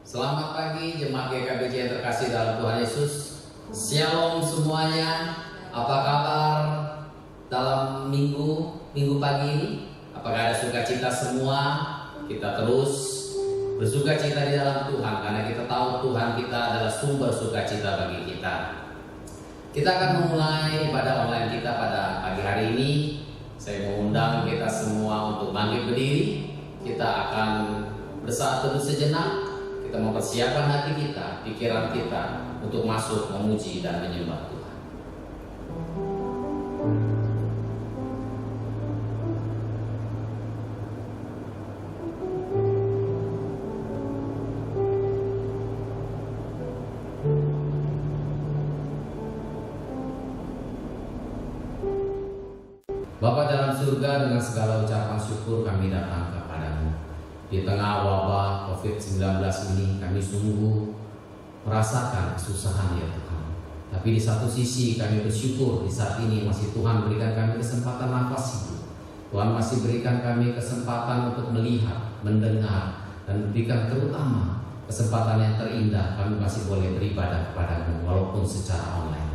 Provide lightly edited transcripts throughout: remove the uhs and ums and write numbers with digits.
Selamat pagi jemaat GKBJ yang terkasih dalam Tuhan Yesus. Shalom semuanya. Apa kabar dalam minggu pagi ini? Apakah ada sukacita semua? Kita terus bersukacita di dalam Tuhan karena kita tahu Tuhan kita adalah sumber sukacita bagi kita. Kita akan memulai ibadah online kita pada pagi hari ini. Saya mengundang kita semua untuk bangkit berdiri. Kita akan bersaat teduh sejenak. Kita mempersiapkan hati kita, pikiran kita untuk masuk memuji dan menyembah Tuhan. Bapa dalam surga, dengan segala ucapan syukur kami datang kepadamu. Di tengah wabah COVID-19 ini kami sungguh merasakan kesusahan ya Tuhan. Tapi di satu sisi kami bersyukur di saat ini masih Tuhan berikan kami kesempatan nafas hidup. Tuhan masih berikan kami kesempatan untuk melihat, mendengar, dan berikan terutama kesempatan yang terindah kami masih boleh beribadah kepadamu walaupun secara online.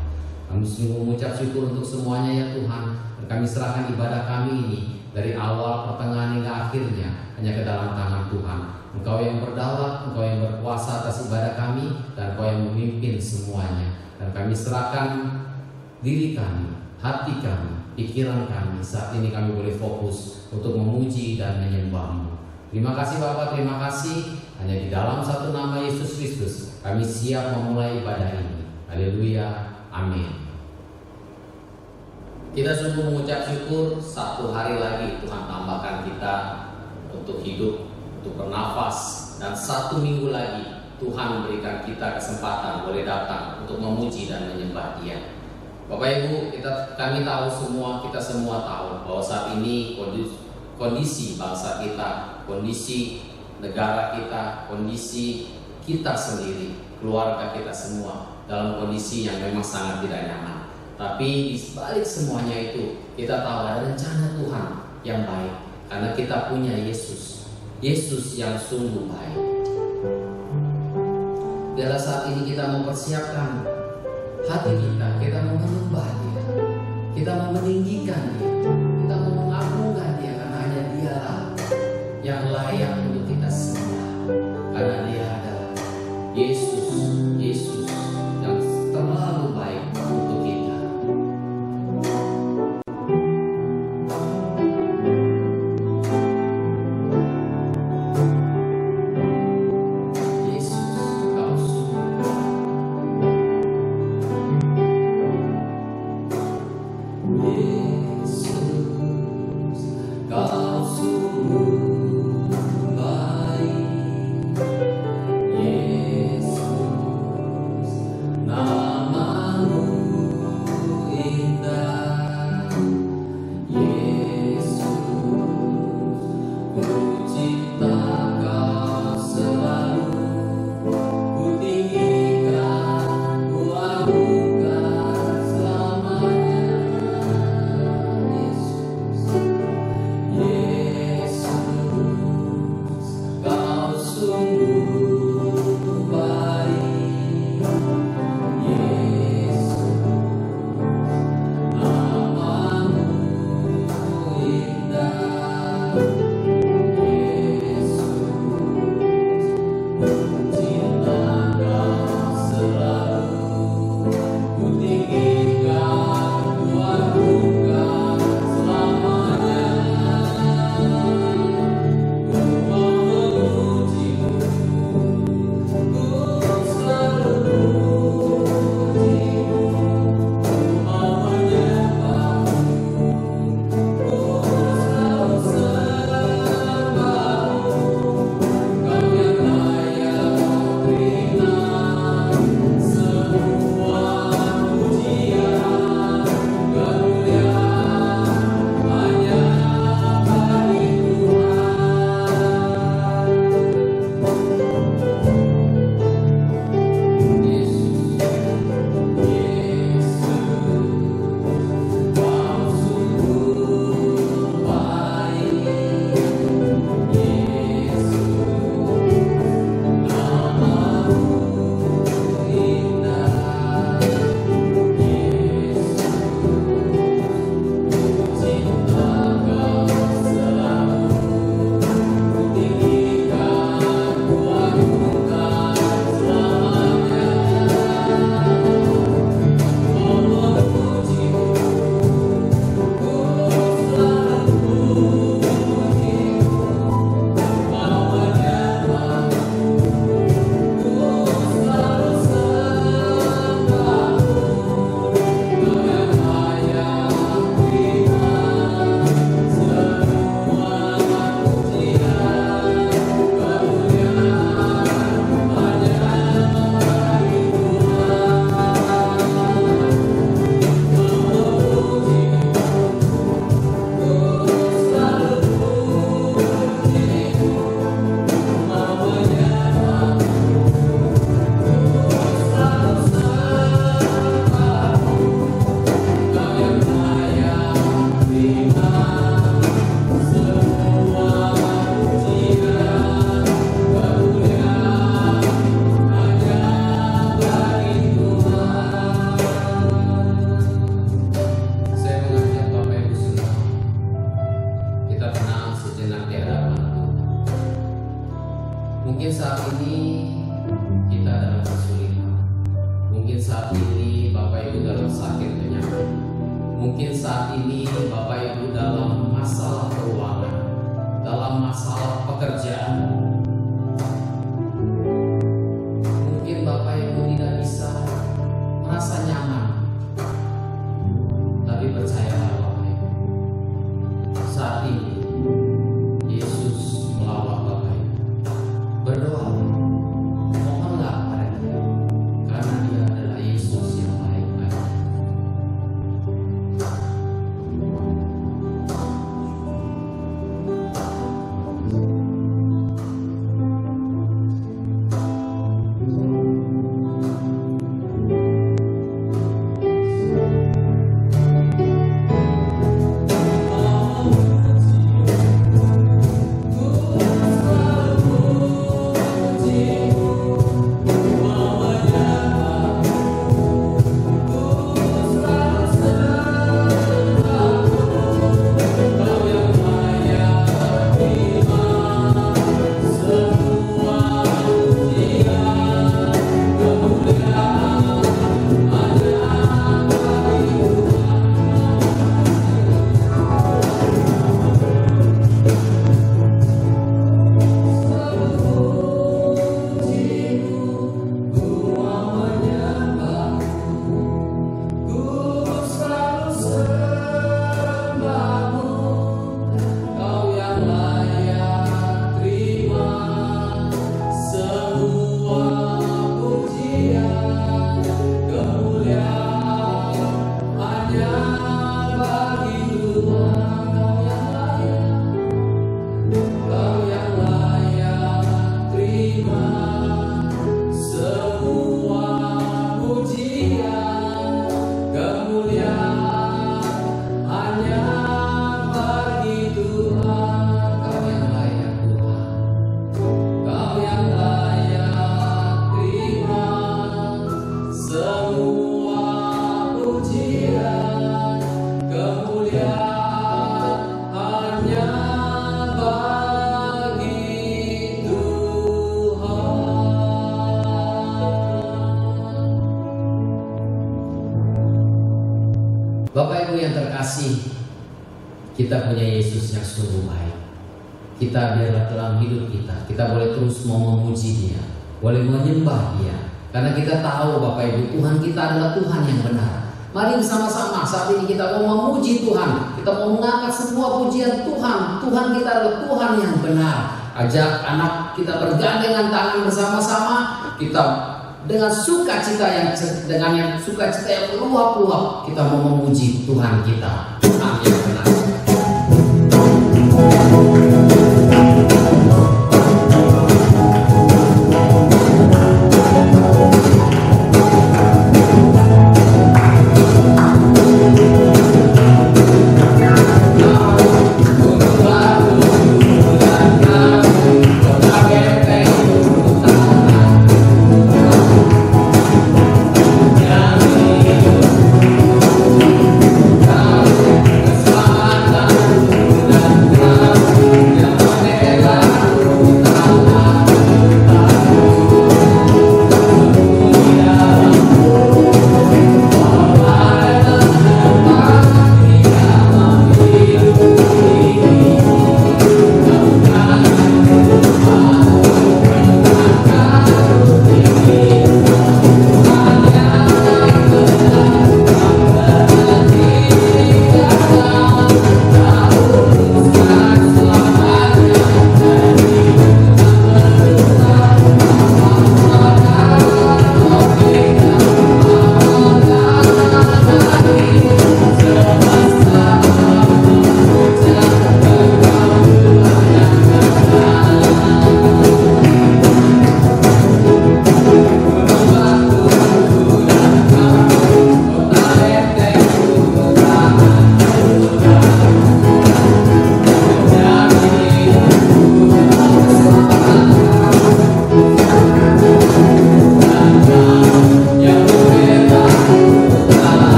Kami sungguh mengucap syukur untuk semuanya ya Tuhan. Dan kami serahkan ibadah kami ini dari awal, pertengahan hingga akhirnya hanya ke dalam tangan Tuhan. Engkau yang berdaulat, Engkau yang berkuasa atas ibadah kami, dan Engkau yang memimpin semuanya. Dan kami serahkan diri kami, hati kami, pikiran kami. Saat ini kami boleh fokus untuk memuji dan menyembah-Mu. Terima kasih Bapa, terima kasih. Hanya di dalam satu nama Yesus Kristus kami siap memulai ibadah ini. Haleluya, amin. Kita sungguh mengucap syukur satu hari lagi Tuhan tambahkan kita untuk hidup, untuk bernafas, dan satu minggu lagi Tuhan berikan kita kesempatan boleh datang untuk memuji dan menyembah Dia. Bapak Ibu, kami tahu semua, kita semua tahu bahwa saat ini kondisi bangsa kita, kondisi negara kita, kondisi kita sendiri, keluarga kita semua dalam kondisi yang memang sangat tidak nyaman. Tapi di balik semuanya itu kita tahu ada rencana Tuhan yang baik karena kita punya Yesus. Yesus yang sungguh baik. Biarlah saat ini kita mempersiapkan hati kita mau menyembah Dia, kita mau meninggikan Dia, kita mau mengagungkan Dia karena hanya Dialah yang layak untuk kita sembah. Karena Dia adalah Yesus yang terlalu baik untuk kita. Yesus Mungkin saat ini kita dalam kesulitan. Mungkin saat ini Bapak Ibu dalam sakit penyakit. Mungkin saat ini Bapak Ibu dalam masalah keuangan, dalam masalah pekerjaan. Mungkin Bapak Ibu tidak bisa merasa nyaman. Tapi percayalah Bapak Ibu, saat ini Yesus melawat Bapak Ibu. Berdoa, mohonlah pada Dia, karena Dia adalah Yesus yang baik-baik. Bapak Ibu yang terkasih, kita punya Yesus yang sungguh baik. Kita biarlah dalam hidup kita boleh terus mau memuji Dia, boleh menyembah Dia, karena kita tahu Bapak Ibu, Tuhan kita adalah Tuhan yang benar. Mari bersama-sama saat ini kita mau memuji Tuhan, kita mau mengangkat semua pujian Tuhan. Tuhan kita adalah Tuhan yang benar. Ajak anak kita bergandengan tangan bersama-sama, kita dengan sukacita yang meluap-luap kita mau memuji Tuhan kita, Tuhan yang benar.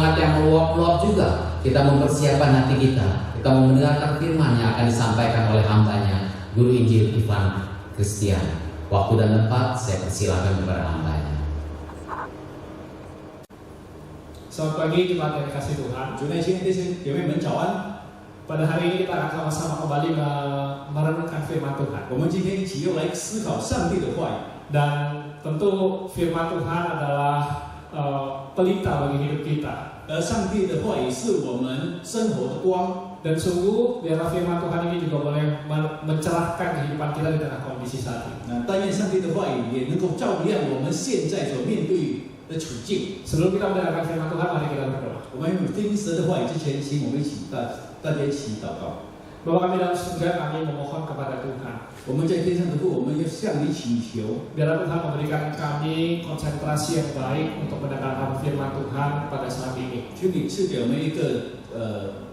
semangat yang meluap-luap juga. Kita mempersiapkan hati kita. Kita mau mendengarkan firman yang akan disampaikan oleh hambanya, Guru Injil Ivan Christian. Waktu dan tempat saya persilakan kepada hambanya. Selamat pagi jemaat yang dikasih Tuhan. 主内亲爱的弟兄姐妹们早安。 Pada hari ini kita akan sama-sama kembali merenungkan firman Tuhan. 我们今天一起又来思考上帝的话语。 Dan tentu firman Tuhan adalah pelita bagi hidup kita. 而上帝的话语是我们生活的光。 Dan sungguh biarlah firman Tuhan ini juga boleh mencerahkan kehidupan kita di tengah kondisi saat ini. 那但愿上帝的话语也能够照亮我们现在所面对的处境。 Sebelum kita mendengarkan firman Tuhan, mari kita berdoa. 我们听神的话语之前，请我们一起大家一起祷告。 Bapa kami dalam surga, kami memohon kepada Tuhan. 我们在天上的父，我们要向你祈求， Biarlah Tuhan memberikan kami konsentrasi yang baik untuk mendengarkan firman Tuhan pada saat ini. 求你赐给我们一个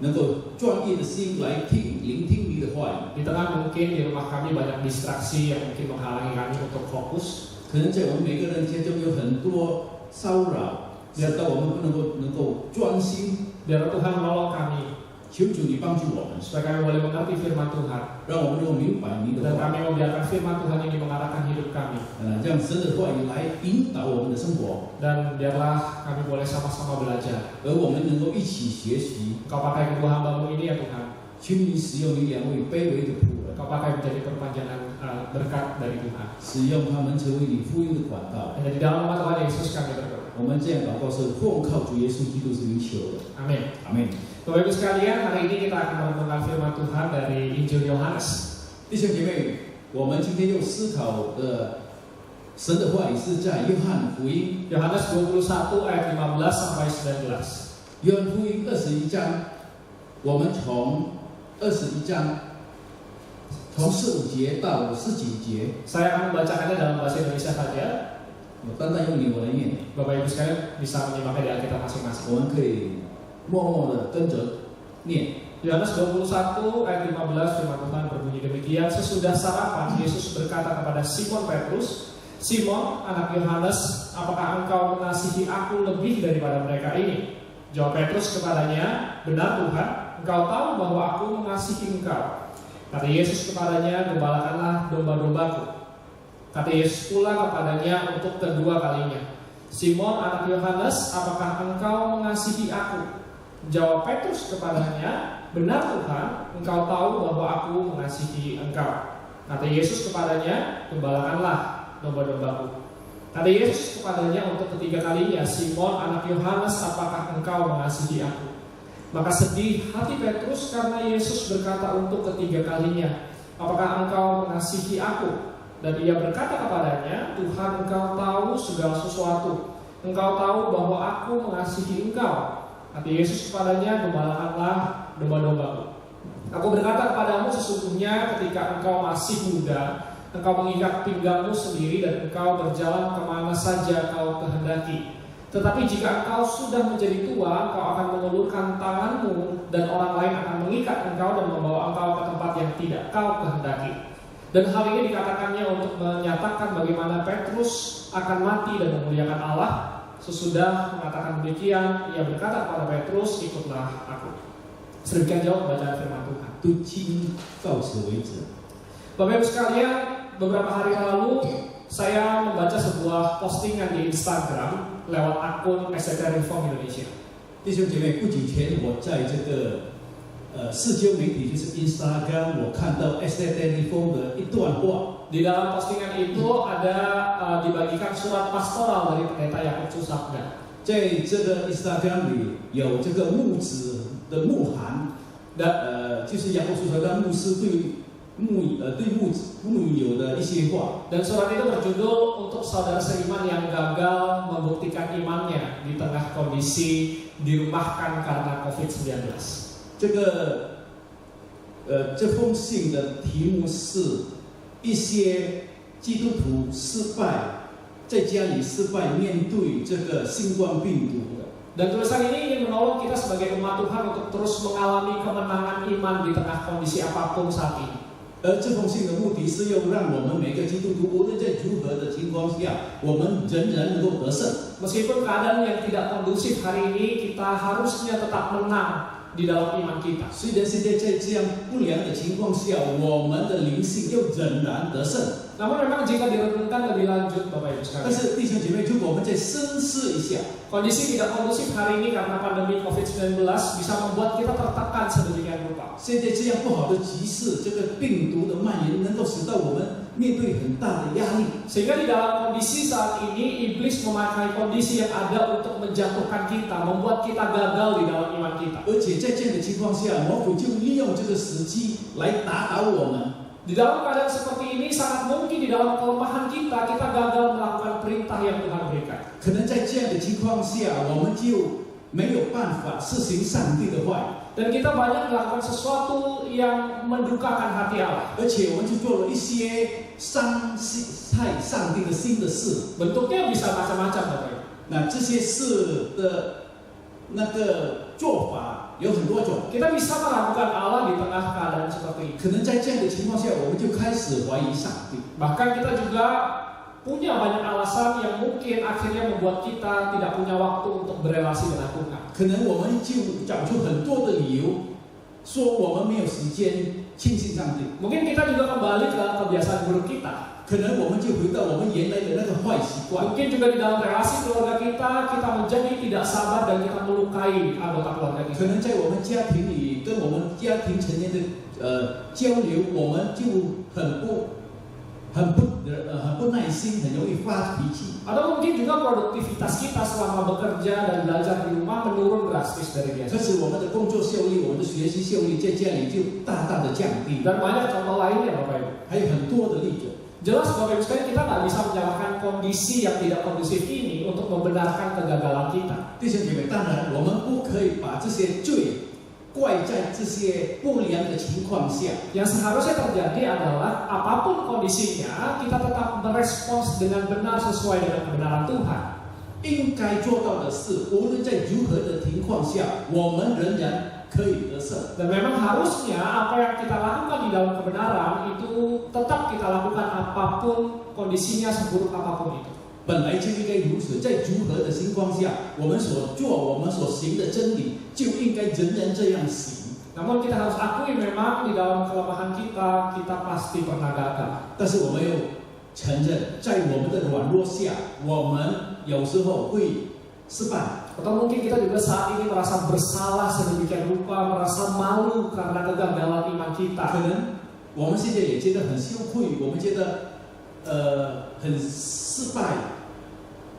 能够专业的心来聆听你的话语。 Di tengah mungkin di rumah kami banyak distraksi yang mungkin menghalangi kami untuk fokus. 可能在我们每个人家中有很多骚扰，使到我们不能够专心。 Biarlah Tuhan menolong kami 求主你帮助我们， supaya kami boleh mengerti firman Tuhan 让我们能够明白你的 dan 话， kami membiarkan firman Tuhan ini mengarahkan hidup kami 让神的话语来引导我们的生活， dan biarlah kami boleh sama-sama belajar. 而我们能够一起学习。 Kau pakai kedua hambamu ini ya Tuhan. 求你使用你两位卑微的仆人， Kau pakai menjadi perpanjangan berkat dari Tuhan. 使用他们成为你福音的管道。 Hanya di dalam nama Tuhan Yesus kami berdoa. 我们这样祷告是奉靠主耶稣基督之名求的， Amin. 阿门。 Bapak Ibu sekalian, hari ini kita akan merenungkan firman Tuhan dari Injil Yohanes. 弟兄姐妹，我们今天又思考的神的话语是在约翰福音， Yohanes 21 ayat 15 sampai 19. 约翰福音21章，我们从21章从15节到19节， Saya akan membacakannya dalam bahasa Indonesia saja. 我单单用你我来念， Bapak Ibu sekalian bisa menyimaknya di Alkitab masing-masing. 我们可以默默的跟着念。 Yohanes 21 ayat 15 firman Tuhan berbunyi demikian. Sesudah sarapan, Yesus berkata kepada Simon Petrus, Simon, anak Yohanes, apakah engkau mengasihi aku lebih daripada mereka ini? Jawab Petrus kepadanya, benar Tuhan, engkau tahu bahwa aku mengasihi engkau. Kata Yesus kepadanya, gembalakanlah domba-dombaku. Kata Yesus pula kepadanya untuk kedua kalinya, Simon, anak Yohanes, apakah engkau mengasihi aku? Jawab Petrus kepadanya, benar Tuhan, engkau tahu bahwa aku mengasihi engkau. Kata Yesus kepadanya, gembalakanlah domba-dombaku. Kata Yesus kepadanya untuk ketiga kalinya, Simon, anak Yohanes, apakah engkau mengasihi aku? Maka sedih hati Petrus karena Yesus berkata untuk ketiga kalinya, apakah engkau mengasihi aku? Dan ia berkata kepadanya, Tuhan, engkau tahu segala sesuatu. Engkau tahu bahwa aku mengasihi engkau. Kata Yesus kepadanya, gembalakanlah domba-dombaku. Aku berkata kepadamu sesungguhnya ketika engkau masih muda, engkau mengikat pinggangmu sendiri dan engkau berjalan kemana saja kau kehendaki. Tetapi jika engkau sudah menjadi tua, engkau akan mengulurkan tanganmu dan orang lain akan mengikat engkau dan membawa engkau ke tempat yang tidak kau kehendaki. Dan hal ini dikatakannya untuk menyatakan bagaimana Petrus akan mati dan memuliakan Allah. Sesudah mengatakan demikian, ia berkata kepada Petrus, ikutlah aku. Sedemikian jauh bacaan firman Tuhan. 都听到此为止。 Bapak Ibu sekalian, beberapa hari lalu saya membaca sebuah postingan di Instagram lewat akun SDT Reform Indonesia. 弟兄姐妹，不久前我在这个社交媒体就是 Instagram， 我看到 SDT Reform 的一段话。 Di dalam postingan itu ada dibagikan surat pastoral dari pendeta Yakub Susabda. 在这个 Instagram 里有这个牧子的牧函，就是雅各书说的牧师对牧友的一些话。 Dan surat itu berjudul untuk saudara seiman yang gagal membuktikan imannya di tengah kondisi dirumahkan karena COVID-19. 这封信的题目是一些基督徒失败，在家里失败面对这个新冠病毒的。 Dan tulisan ini ingin menolong kita sebagai umat Tuhan untuk terus mengalami kemenangan iman di tengah kondisi apapun saat ini. 而这封信的目的是要让我们每个基督徒，无论在如何的情况下，我们仍然能够得胜。 Meskipun keadaan yang tidak kondusif hari ini, kita harusnya tetap menang di dalam iman kita. 虽然现在在这样不良的情况下，我们的灵性又仍然得胜。 Namun memang jika direnungkan lebih lanjut, Bapak Ibu 但 sekalian, 是弟兄姐妹，如果我们再深思一下， kondisi tidak kondusif hari ini karena pandemi COVID-19 bisa membuat kita tertekan sedemikian rupa. 现在这样不好的局势，这个病毒的蔓延，能够使到我们面对很大的压力。 Sehingga di dalam kondisi saat ini, iblis memakai kondisi yang ada untuk menjatuhkan kita, membuat kita gagal di dalam iman kita. 而且在这样的情况下，魔鬼就利用这个时机来打倒我们。 Di dalam keadaan seperti ini, sangat mungkin di dalam kelemahan kita gagal melakukan perintah yang Tuhan berikan. 可能在这样的情况下，我们就没有办法施行上帝的话， Dan kita banyak melakukan sesuatu yang mendukakan hati Allah. 而且我们就做了一些伤害上帝的心的事。 Bentuknya bisa macam-macam, Bapak Ibu. 那这些事的那个做法有很多种。 Kita bisa meragukan Allah di tengah keadaan seperti ini. 可能在这样的情况下，我们就开始怀疑上帝。 Bahkan kita juga punya banyak alasan yang mungkin akhirnya membuat kita tidak punya waktu untuk berelasi dengan Tuhan. 可能我们就找出很多的理由，说我们没有时间亲近上帝。 Mungkin kita juga kembali ke kebiasaan buruk kita. 可能我们就回到我们原来的那个坏习惯。 Mungkin juga di dalam relasi keluarga kita menjadi tidak sabar dan kita melukai anggota keluarga 可 kita. 能在我们家庭里跟我们家庭成员的交流，我们就很不耐心，很容易发脾气。 Atau mungkin juga produktivitas kita selama bekerja dan belajar di rumah menurun drastis dari 可 biasa. 是我们的工作效率、我们的学习效率在家里就大大的降低。 Dan banyak contoh lainnya, Bapak Ibu. 还有很多的例子。 Jelas Bapak Ibu sekalian, kita nggak bisa menyalahkan kondisi yang tidak kondusif ini untuk membenarkan kegagalan kita. 弟兄姐妹，当然我们不可以把这些罪怪在这些不良的情况下。 Yang seharusnya terjadi adalah apapun kondisinya, kita tetap merespons dengan benar sesuai dengan kebenaran Tuhan. 应该做到的是，无论在如何的情况下，我们仍然可以得胜。 Dan memang harusnya apa yang kita lakukan di dalam kebenaran itu tetap kita lakukan apapun kondisinya, seburuk apapun itu. 本来就应该如此，在如何的情况下，我们所做、我们所行的真理，就应该仍然这样行。 Namun kita harus akui memang di dalam kelemahan kita pasti pernah gagal. 但是我们又承认，在我们的软弱下，我们有时候会失败。 Atau mungkin kita juga saat ini merasa bersalah sedemikian rupa, merasa malu karena kegagalan iman 可 kita. 能我们现在也觉得很羞愧，我们觉得很失败。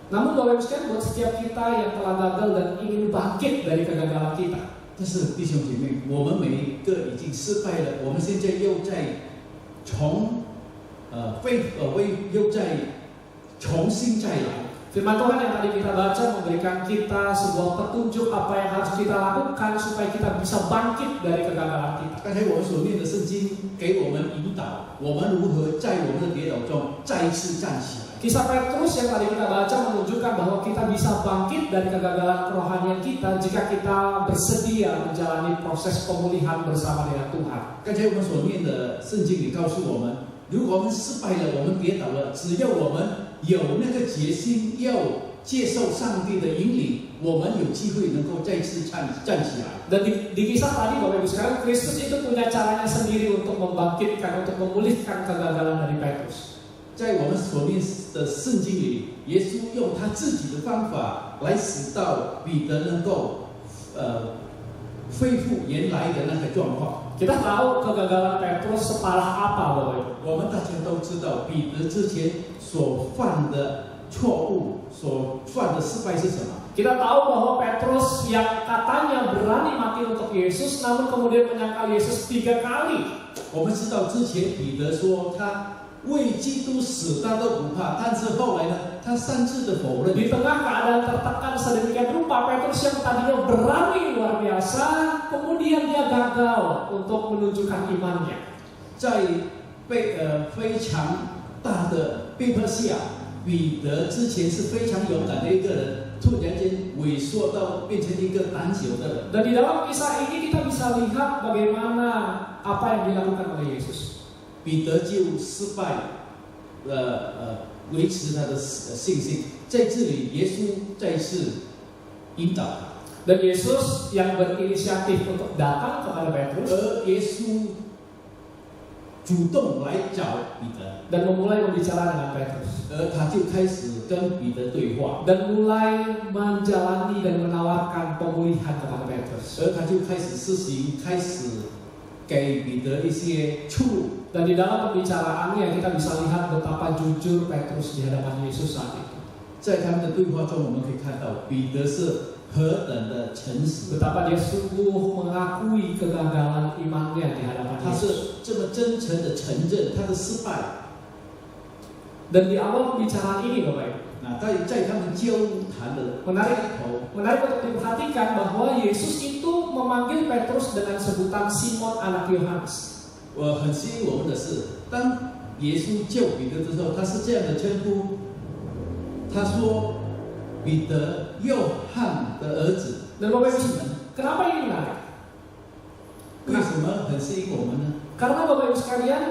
Namun Bapak Ibu sekalian, buat setiap kita yang telah gagal dan ingin bangkit dari kegagalan kita, 但是弟兄姐妹，我们每一个已经失败了，我们现在又在又在重新再来。 Firman Tuhan yang tadi kita baca memberikan kita sebuah petunjuk apa yang harus kita lakukan supaya kita bisa bangkit dari kegagalan kita. 刚才我们所念的圣经给我们引导，我们如何在我们的跌倒中再一次站起来。 Kisah Petrus yang tadi kita baca menunjukkan bahwa kita bisa bangkit dari kegagalan kerohanian kita jika kita bersedia menjalani proses pemulihan bersama dengan Tuhan. 刚才我们所念的圣经里告诉我们，如果我们失败了，我们跌倒了，只要我们有那个决心，要接受上帝的引领，我们有机会能够再次站起来。 Dan di kisah tadi Bapak Ibu sekalian, Kristus itu punya caranya sendiri untuk membangkitkan, untuk memulihkan kegagalan dari Petrus. 在我们所念的圣经里，耶稣用他自己的方法来使到彼得能够恢复原来的那个状况。 Kita tahu kegagalan Petrus separah apa, Bapak Ibu. 我们大家都知道，彼得之前所犯的错误、所犯的失败是什么？ Kita tahu bahwa Petrus yang katanya berani mati untuk Yesus, namun kemudian menyangkal Yesus 3 kali. 我们知道之前彼得说他为基督死他都不怕，但是后来呢，他3次的否认。 Di tengah keadaan tertekan sedemikian rupa, Petrus yang tadinya berani luar biasa, kemudian dia gagal untuk menunjukkan imannya. 在非常大的逼迫下，彼得之前是非常勇敢的一个人，突然间萎缩到变成一个胆小的人。 Dan di dalam kisah ini kita bisa lihat bagaimana apa yang dilakukan oleh Yesus. 彼得就失败，维持他的信心。在这里，耶稣再次引导他， Dan Yesus yang berinisiatif untuk datang kepada Petrus 而耶稣主动来找彼得， dan memulai membicara dengan Petrus 而他就开始跟彼得对话， dan mulai menjalani dan menawarkan pemulihan kepada Petrus. 而他就开始施行，开始给彼得一些出路。 Dan di dalam pembicaraannya kita bisa lihat betapa jujur Petrus di hadapan Yesus saat itu. 在他们的对话中，我们可以看到彼得是何等的诚实， Betapa dia sungguh mengakui kegagalan imannya di hadapan 他 Yesus. 是这么真诚的承认他的失败。 Dan di awal pembicaraan ini Bapak Ibu, 那在他们交谈的开头， menarik untuk diperhatikan bahwa Yesus itu memanggil Petrus dengan sebutan Simon anak Yohanes. 我很吸引我们的是，当耶稣救彼得之后，他是这样的称呼，他说：“彼得，约翰的儿子。” Dan Bapak Ibu, kenapa ini menarik? 为什么很吸引我们呢？ Karena Bapak Ibu sekalian,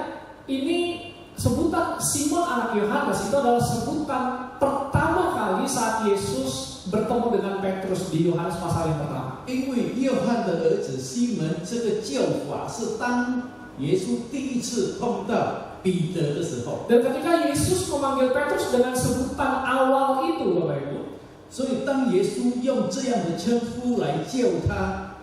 ini sebutan Simon anak Yohanes itu adalah sebutan pertama kali saat Yesus bertemu dengan Petrus di Yohanes pasal yang pertama. 因为约翰的儿子西门这个叫法是当耶稣第一次碰到彼得的时候， Dan ketika Yesus memanggil Petrus dengan sebutan awal itu Bapak Ibu, 所以当耶稣用这样的称呼来叫他，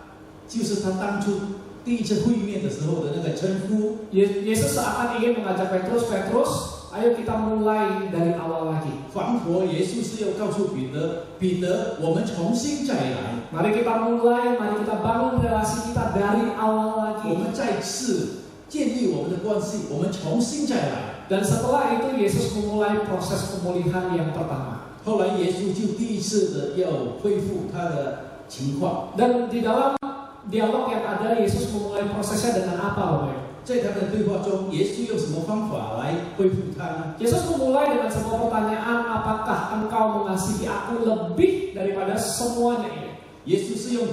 就是他当初第一次会面的时候的那个称呼。 Yesus seakan ingin mengajak Petrus, ayo kita mulai dari awal lagi. 仿佛耶稣是要告诉彼得，彼得，我们重新再来， Mari kita mulai, mari kita bangun relasi kita dari awal 我 lagi. 们再次建立我们的关系，我们重新再来。 Dan setelah itu Yesus memulai proses pemulihan yang pertama. 后来耶稣就第一次的要恢复他的情况， Dan di dalam dialog yang ada, Yesus memulai prosesnya dengan apa Bapak Ibu? 在他的对话中，耶稣用什么方法来恢复他呢？ Yesus memulai dengan sebuah pertanyaan, apakah engkau mengasihi aku lebih daripada semuanya ini? 耶稣是用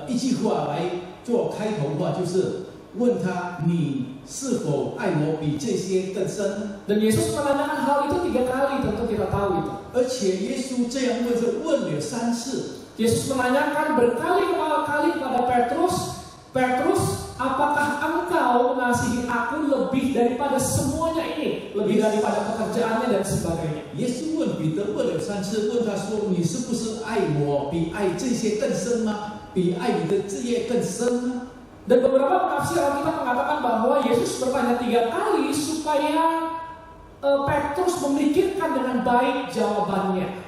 一句话来做开头话，就是问他：你是否爱我比这些更深？ Dan Yesus menanyakan hal itu 3 kali, tentu kita tahu itu. 而且耶稣这样问，是问了3次。 Yesus menanyakan berkali-kali kepada Petrus, apakah engkau mengasihi aku lebih daripada semuanya ini? Lebih daripada pekerjaannya dan sebagainya. 耶稣问彼得问了3次，问他说：你是不是爱我比爱这些更深吗？比爱你的事业更深吗？ Dan beberapa penafsir Alkitab mengatakan bahwa Yesus bertanya 3 kali supaya Petrus memikirkan dengan baik jawabannya.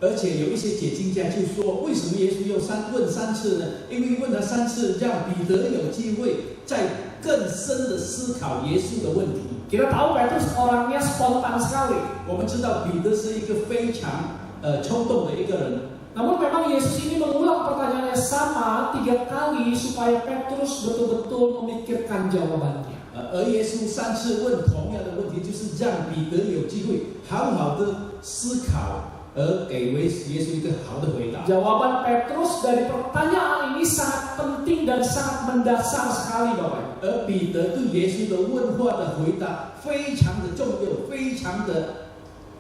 而且有一些解经家就说，为什么耶稣要问3次呢？因为问了3次，让彼得有机会再更深的思考耶稣的问题。 Kita tahu Petrus orangnya spontan sekali. 我们知道彼得是一个非常冲动的一个人， Namun memang Yesus ini mengulang pertanyaannya sama 3 kali supaya Petrus betul-betul memikirkan jawabannya. 而耶稣3次问同样的问题，就是让彼得有机会好好的思考，而给耶稣一个好的回答。 Jawaban Petrus dari pertanyaan ini sangat penting dan sangat mendasar sekali Bapak. 而彼得对耶稣的问话的回答非常的重要，非常的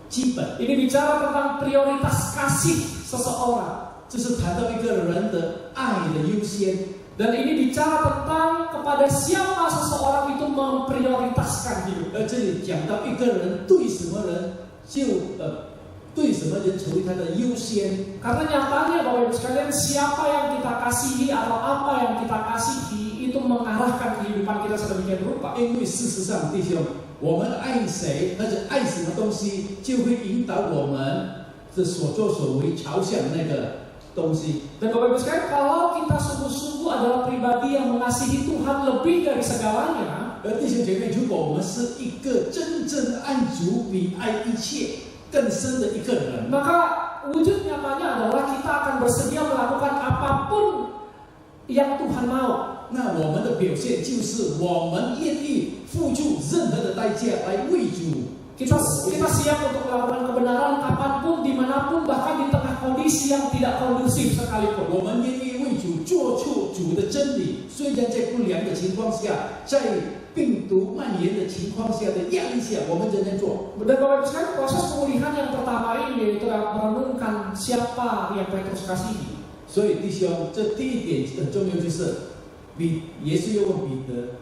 基本。 Ini bicara tentang prioritas kasih seseorang. 这是谈到一个人的爱的优先。 Dan ini bicara tentang kepada siapa seseorang itu memprioritaskan hidup. 而这里讲到一个人对什么人对什么人成为他的优先。 Karena nyatanya Bapak Ibu sekalian, siapa yang kita kasihi atau apa yang kita kasihi itu mengarahkan kehidupan kita sedemikian rupa. 因为事实上，弟兄，我们爱谁，或者爱什么东西，就会引导我们的所作所为朝向那个东西。 Dan Bapak Ibu sekalian, kalau kita sungguh-sungguh adalah pribadi yang mengasihi Tuhan lebih dari segalanya, 而弟兄姐妹，如果我们是一个真正爱主比爱一切更深的一个人， maka wujud nyatanya adalah kita akan bersedia melakukan apapun yang Tuhan mau. 那我们的表现就是我们愿意付出任何的代价来为主。 Kita siap untuk melakukan kebenaran kapanpun, dimanapun, bahkan di tengah kondisi yang tidak kondusif sekalipun. 我们愿意为主做出主的真理，虽然在不良的情况下，在并毒蔓延的情况下的压力下，我们仍然做。 Dan Bapak Ibu sekalian, proses pemulihan yang pertama ini yaitu merenungkan siapa yang Petrus kasihi. 所以弟兄，这第一点很重要，就是耶稣又问彼得，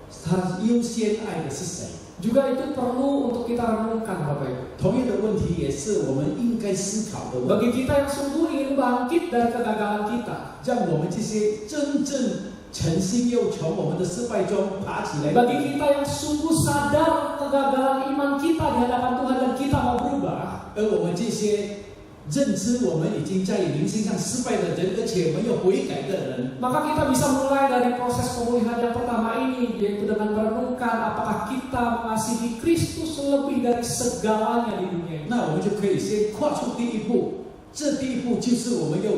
他优先爱的是谁？ Juga itu perlu untuk kita renungkan, Bapak Ibu. 同样的问题也是我们应该思考的问题。 Bagi kita yang sungguh ingin bangkit dari kegagalan kita, 让我们这些真正诚心又从我们的失败中爬起来。 bagi kita yang sungguh sadar kegagalan iman kita di hadapan Tuhan dan kita mau berubah, 而我们这些认知我们已经在灵性上失败的人，而且没有悔改的人， maka kita bisa mulai dari proses pemulihan yang pertama ini, yaitu dengan merenungkan apakah kita mengasihi Kristus lebih dari segalanya di dunia ini. 那我们就可以先跨出第一步。这第一步就是我们要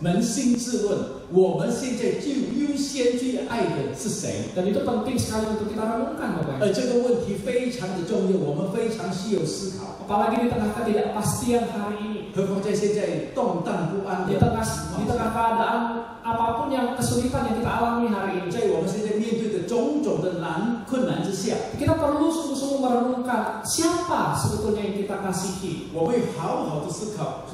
扪心自问，我们现在就优先去爱的是谁？ Dan itu penting sekali untuk kita renungkan, Bapak Ibu. 而这个问题非常的重要，我们非常需要思考。 Apalagi di tengah ketidakpastian hari ini, 何况在现在动荡不安的 di tengah keadaan apapun yang kesulitan yang kita alami hari ini, 在我们现在面对的种种的困难之下， kita perlu sungguh-sungguh merenungkan siapa sebetulnya yang kita kasihi. 我会好好的思考，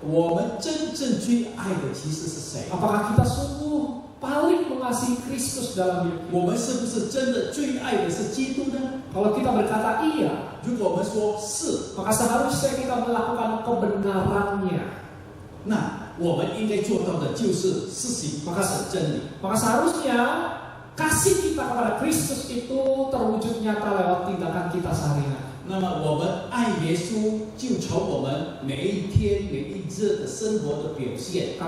我们真正去爱的其实是谁？ Apakah kita sungguh paling mengasihi Kristus dalam hidup kita? 我们是不是真的最爱的是基督呢？ Kalau kita berkata iya, 如果我们说是， maka seharusnya kita melakukan kebenarannya. 那我们应该做到的就是实行他的真理。 Maka seharusnya kasih kita kepada Kristus itu terwujud nyata lewat tindakan kita sehari-hari. 那么我们爱耶稣，就从我们每一天每一日的生活的表现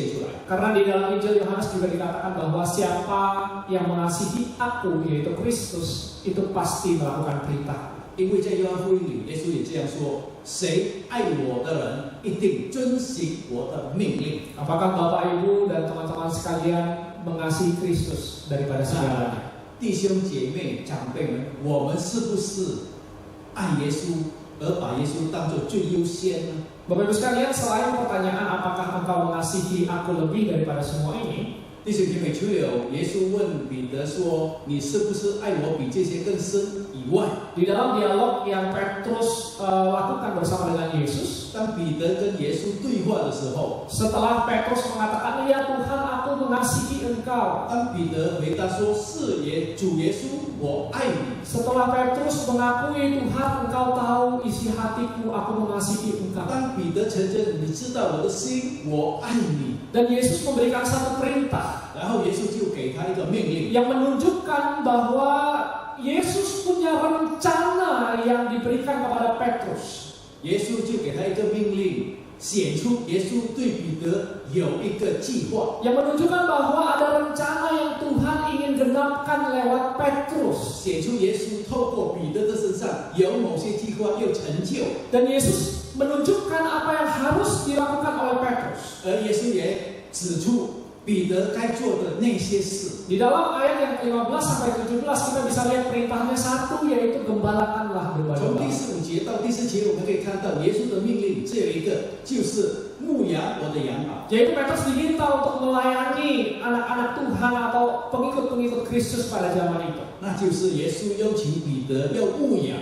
出来。 Karena di dalam Injil Yohanes juga dikatakan bahwa siapa yang mengasihi aku, yaitu Kristus, itu pasti melakukan perintah. 因为在约翰福音里，耶稣也这样说：“谁爱我的人，一定遵行我的命令。” Apakah Bapak Ibu dan teman-teman sekalian mengasihi Kristus daripada segalanya? 弟兄姐妹、长辈们，我们是不是爱耶稣而把耶稣当作最优先呢？ Bapak Ibu sekalian, selain pertanyaan apakah engkau mengasihi aku lebih daripada semua ini, 弟兄姐妹，除了耶稣问彼得说：“你是不是爱我比这些更深？”以外， di dalam dialog yang Petrus lakukan bersama dengan Yesus, 当彼得跟耶稣对话的时候， setelah Petrus mengatakan, "Ya Tuhan, aku mengasihi engkau." 当彼得回答说：“是主耶稣，我爱你。” Setelah Petrus mengakui, "Tuhan, engkau tahu isi hatiku, aku mengasihi engkau." 当彼得承认你知道我的心，我爱你， Dan Yesus memberikan satu perintah 然后耶稣就给他一个命令， yang menunjukkan bahwa Yesus punya rencana yang diberikan kepada Petrus. 耶稣就给他一个命令，显出耶稣对彼得有一个计划， Yang menunjukkan bahwa ada rencana yang Tuhan ingin genapkan lewat Petrus. 显出耶稣透过彼得的身上有某些计划要成就， Dan Yesus menunjukkan apa yang harus dilakukan oleh Petrus. 而耶稣也指出彼得该做的那些事。 Di dalam ayat yang ke-15 sampai 17 kita bisa lihat perintahnya satu, yaitu gembalakanlah 从 domba-domba. 第15节到第4节，我们可以看到耶稣的命令只有一个，就是牧养我的羊啊。 Yaitu Petrus diminta untuk melayani anak-anak Tuhan atau pengikut-pengikut Kristus pada zaman itu. 那就是耶稣邀请彼得要牧养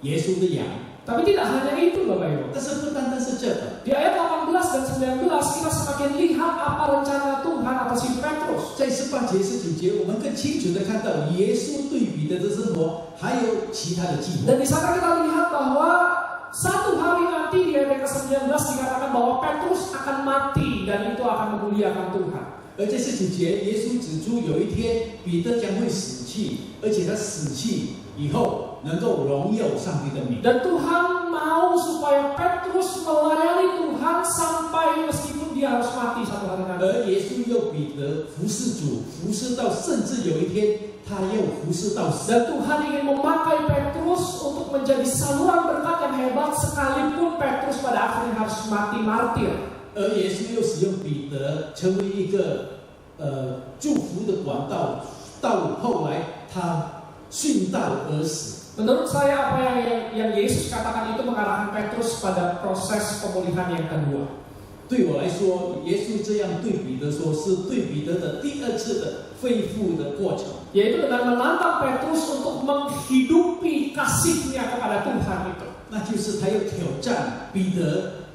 耶稣的羊。 Tapi tidak hanya itu, Bapak Ibu. 但是不单单是这个， Di ayat 18 dan 19 kita semakin lihat apa rencana Tuhan atas hidup Petrus. 在18节、19节，我们更清楚的看到耶稣对彼得的生活还有其他的计划。 Dan di sana kita lihat bahwa satu hari nanti di ayat ke-19 dikatakan bahwa Petrus akan mati dan itu akan memuliakan Tuhan. 而在19节，耶稣指出有一天彼得将会死去，而且他死去以后能够荣耀上帝的名。 Dan Tuhan mau supaya Petrus melayani Tuhan sampai meskipun dia harus mati satu hari nanti. 而耶稣要彼得服侍主，服侍到甚至有一天他要服侍到死。 Dan Tuhan ingin memakai Petrus untuk menjadi saluran berkat yang hebat sekalipun Petrus pada akhirnya harus mati martir. 而耶稣又使用彼得成为一个祝福的管道，到后来他殉道而死。 Menurut saya apa yang Yesus katakan itu mengarahkan Petrus pada proses pemulihan yang kedua. 对我来说，耶稣这样对彼得说，是对彼得的第二次的恢复的过程。 Yaitu dengan menantang Petrus untuk menghidupi kasihnya kepada Tuhan itu. 那就是他要挑战彼得，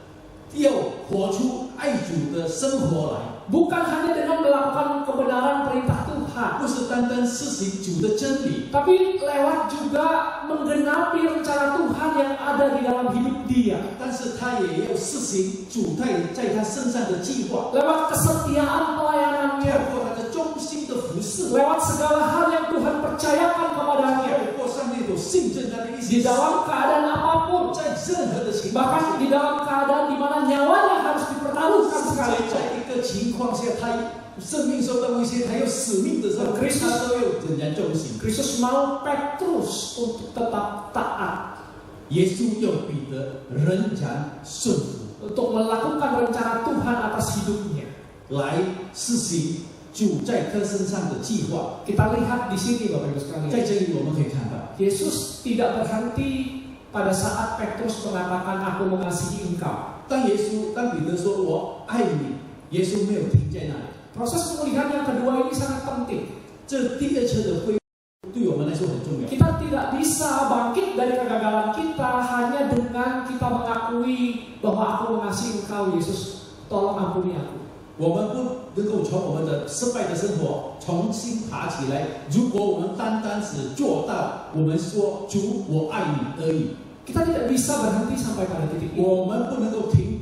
要活出爱主的生活来， Bukan hanya dengan melakukan kebenaran perintah Tuhan, 不是单单施行主的真理， tapi lewat juga menggenapi rencana Tuhan yang ada di dalam hidup dia. 但是他也要施行主在他身上的计划， Lewat kesetiaan pelayanannya, 透过他的忠心的服侍， lewat segala hal yang Tuhan percayakan kepadanya, 透过上帝所信任他的一 di 些， dalam keadaan apapun, 在任何的情况 bahkan 下， di dalam keadaan di mana nyawanya harus dipertaruhkan 在 sekalipun. 一个情况下，他生命受到威胁，他有使命的时候，他都要仍然忠心。 Kristus mau Petrus untuk tetap taat, 耶稣要彼得仍然顺服， untuk melakukan rencana Tuhan atas hidupnya. 来施行主在他身上的计划。 Kita lihat di sini Bapak Ibu 在 sekalian, 这里我们可以看到， Yesus tidak berhenti pada saat Petrus mengatakan aku mengasihi engkau. 当彼得说我爱你，耶稣没有停在那里。 Proses pemulihan yang kedua ini sangat penting. 这第二次的恢复对我们来说很重要。 Kita tidak bisa bangkit dari kegagalan kita hanya dengan kita mengakui bahwa aku mengasihi engkau Yesus, tolong ampuni aku. 我们不能够从我们的失败的生活重新爬起来。如果我们单单只做到我们说主我爱你而已， Kita tidak bisa berhenti sampai pada titik ini. 我们不能够停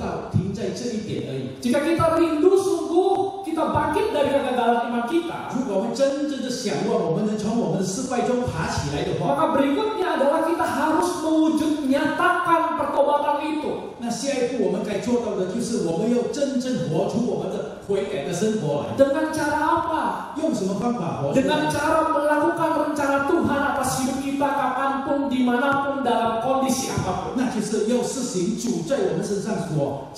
在这一点而已。 Jika kita rindu sungguh kita bangkit dari kegagalan iman kita, 如果我们真正的想望我们能从我们的失败中爬起来的话， maka berikutnya adalah kita harus mewujud nyatakan pertobatan itu. 那下一步我们该做到的就是我们要真正活出我们的悔改的生活来。 Dengan cara apa? 用什么方法活出来？ Dengan cara melakukan rencana Tuhan atas hidup kita kapanpun, dimanapun, dalam kondisi apapun. 那就是要施行主在我们身上所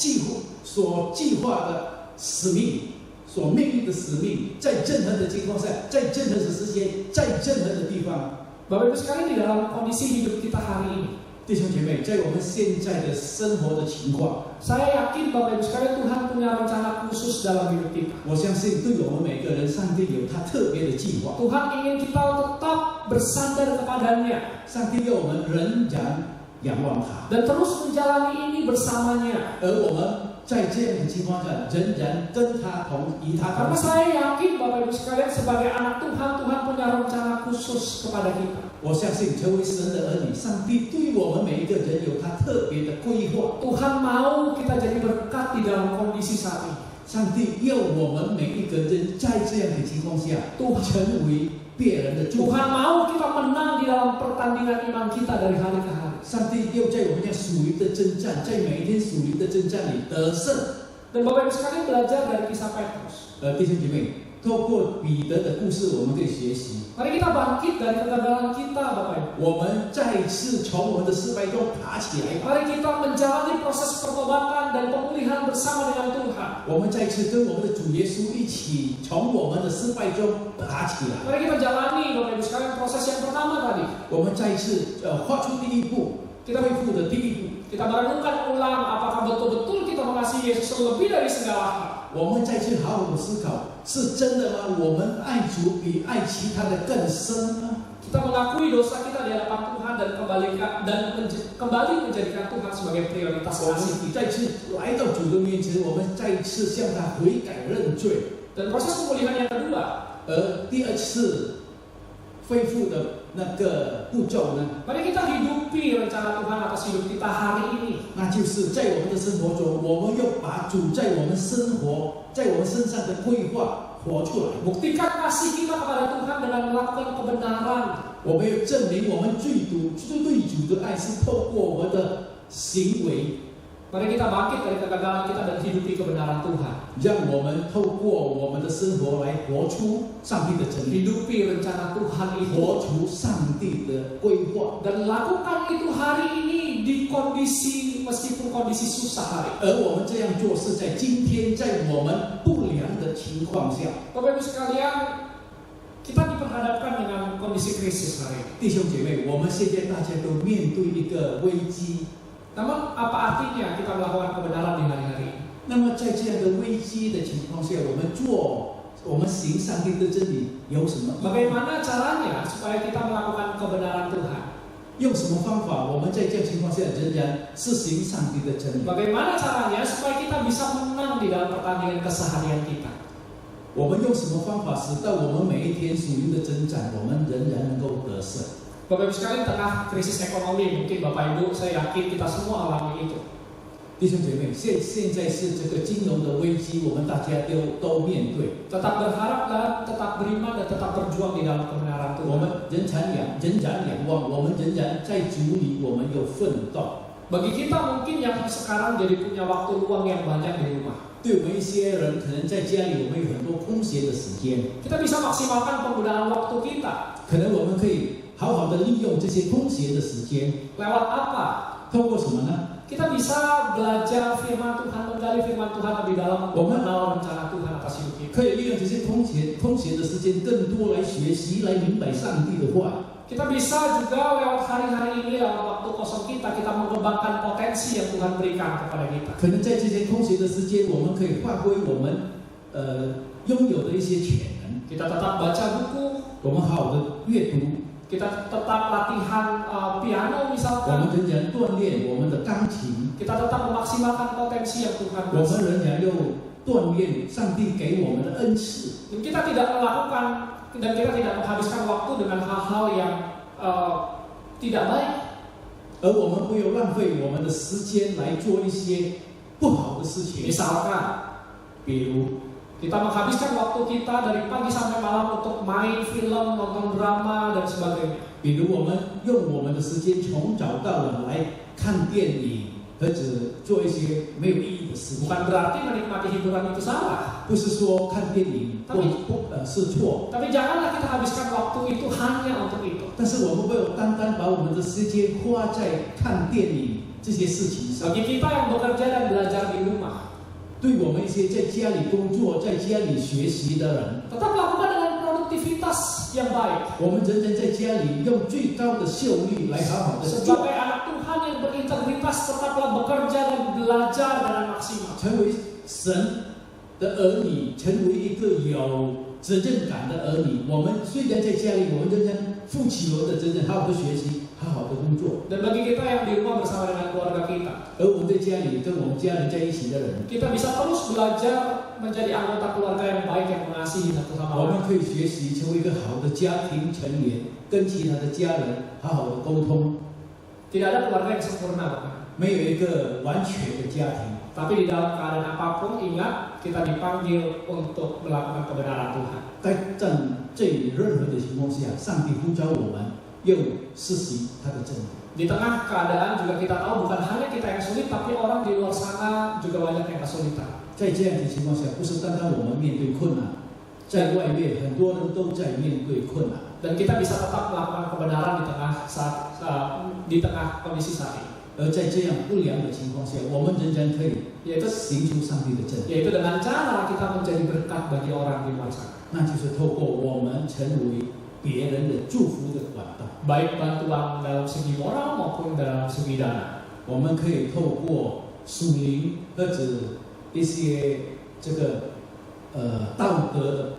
计划的使命，所命令的使命，在任何的情况下，在任何的时间，在任何的地方。 Bapak Ibu sekalian, di dalam kondisi hidup kita hari ini, 弟兄姐妹，在我们现在的生活的情况， saya yakin Bapak Ibu sekalian Tuhan punya rencana khusus dalam hidup kita. 我相信对我们每个人，上帝有他特别的计划。 Tuhan ingin kita tetap bersandar kepadanya 上帝要我们仍然仰望他， dan terus menjalani ini bersamanya. 而我们在这样的情况下，仍然跟他与他 Karena 同行。 saya yakin Bapak Ibu sekalian sebagai anak Tuhan, Tuhan punya rencana khusus kepada kita. 我相信成为神的儿女，上帝对我们每一个人有他特别的规划。 Tuhan mau kita jadi berkat di dalam kondisi saat ini. 上帝要我们每一个人在这样的情况下，成为别人的祝福。 Tuhan mau kita menang di dalam pertandingan iman kita dari hari ke hari. 上帝要在我们这属灵的征战，在每一天属灵的征战里得胜。 Dan Bapak Ibu sekalian belajar dari kisah Petrus. 弟兄姐妹，透过彼得的故事，我们可以学习。 Mari kita bangkit dari kegagalan kita, Bapak Ibu. 我们再次从我们的失败中爬起来。 Mari kita menjalani proses pertobatan dan pemulihan bersama dengan Tuhan. 我们再次跟我们的主耶稣一起从我们的失败中爬起来。 Mari kita jalani, Bapak Ibu sekalian, proses yang pertama tadi. 我们再次画出第一步，恢复的第一步。 Kita merenungkan ulang apakah betul-betul kita mengasihi Yesus lebih dari segala hal. 我们再次好好的思考，是真的吗？我们爱主比爱其他的更深吗？ Kita mengakui dosa kita di hadapan Tuhan dan kembali menjadikan Tuhan sebagai prioritas 我 kasih 们 kita. 再次来到主的面前，我们再次向他悔改认罪。 Dan proses pemulihan yang kedua, 而第二次恢复的那个步骤呢， mari kita hidupi rencana Tuhan atas hidup kita hari ini. 那就是在我们的生活中，我们要把主在我们生活、在我们身上的规划活出来。 Buktikan kasih kita kepada Tuhan dengan melakukan kebenaran. 我们要证明我们对主的爱是透过我们的行为， Mari kita bangkit dari kegagalan kita dan hidupi kebenaran Tuhan. 让我们透过我们的生活来活出上帝的真理， Hidupi rencana Tuhan itu. 活出上帝的规划。 Dan lakukan itu hari ini di kondisi, meskipun kondisi susah hari. 而我们这样做是在今天，在我们不良的情况下， Bapak Ibu sekalian, kita diperhadapkan dengan kondisi krisis hari ini. 弟兄姐妹，我们现在大家都面对一个危机。 Namun apa artinya kita melakukan kebenaran di hari-hari ini? 那么在这样的危机的情况下，我们行上帝的真理有什么意义？ Bagaimana caranya supaya kita melakukan kebenaran Tuhan? 用什么方法，我们在这样情况下仍然是行上帝的真理？ Bagaimana caranya supaya kita bisa menang di dalam pertandingan keseharian kita? 我们用什么方法使到我们每一天属灵的征战，我们仍然能够得胜？ Bapak Ibu sekalian, tengah krisis ekonomi, mungkin Bapak Ibu, saya yakin kita semua alami itu. 弟兄姐妹，现在是这个金融的危机，我们大家都面对。 Tetap berharap dan tetap beriman dan tetap berjuang di dalam kebenaran 我 Tuhan. 们仍然仰望，我们仍然在主里，我们有奋斗。 Bagi kita mungkin yang sekarang jadi punya waktu luang yang banyak di rumah, 对我们一些人，可能在家里我们有很多空闲的时间， kita bisa maksimalkan penggunaan waktu kita. 可能我们可以好好的利用这些空闲的时间， Lewat apa? 透过什么呢？ Kita bisa belajar firman Tuhan, menggali firman Tuhan lebih dalam, mengenal rencana Tuhan atas hidup kita. 可以利用这些空闲的时间，更多来学习，来明白上帝的话。 Kita bisa juga lewat hari-hari ini, lewat waktu kosong kita mengembangkan potensi yang Tuhan berikan kepada kita. 可能在这些空闲的时间，我们可以发挥我们拥有的一些潜能。 Kita tetap baca buku, 我们好好的阅读， kita tetap latihan piano 我 misalkan, 们仍然锻炼我们的钢琴， kita tetap memaksimalkan potensi yang Tuhan 我 kasih. 们仍然又锻炼上帝给我们的恩赐。 Dan kita tidak melakukan dan kita tidak menghabiskan waktu dengan hal-hal yang tidak baik. 而我们不要浪费我们的时间来做一些不好的事情， Misalkan, 比如 kita menghabiskan waktu kita dari pagi sampai malam untuk main film, nonton drama, dan sebagainya. 比如我们用我们的时间从早到晚来看电影，或者做一些没有意义的事情。 Bukan berarti menikmati hiburan itu salah. 不是说看电影是错， Tapi janganlah kita habiskan waktu itu hanya untuk itu. 但是我们不要单单把我们的时间花在看电影这些事情上。 Bagi kita yang bekerja dan belajar di rumah, 对我们一些在家里工作、在家里学习的人， tetap lakukan dengan produktivitas yang baik. 我们仍然在家里用最高的效率来好好的做， Sebagai anak Tuhan yang berintegritas, tetaplah bekerja dan belajar dengan maksimal. 成为神的儿女，成为一个有责任感的儿女。我们虽然在家里，我们仍然负起我们的责任，好好的学习，好好的工作。 Dan bagi kita yang di rumah bersama dengan keluarga kita, 而我们在家里跟我们家人在一起的人， kita bisa terus belajar menjadi anggota keluarga yang baik yang mengasihi satu sama 我 lain. 们可以学习成为一个好的家庭成员，跟其他的家人好好的沟通。 Tidak ada keluarga yang sempurna, Bapak. 没有一个完全的家庭， Tapi di dalam keadaan apapun, ingat kita dipanggil untuk melakukan kebenaran Tuhan. 在任何的情况下，上帝呼召我们用实行他的真理。 Di tengah keadaan juga kita tahu bukan hanya kita yang sulit, tapi orang di luar sana juga banyak yang kesulitan. 在这样的情况下，不是单单我们面对困难，在外面很多人都在面对困难。 Dan kita bisa tetap melakukan kebenaran di tengah kondisi saat ini. 而在这样不良的情况下，我们仍然可以 Yaitu 行出上帝的真理， Yaitu dengan cara kita menjadi berkat bagi orang di luar sana. 那就是透过我们成为别人的祝福的管道。 Baik bantuan dalam segi moral maupun dalam segi dana. 我们可以透过属灵或者一些这个道德的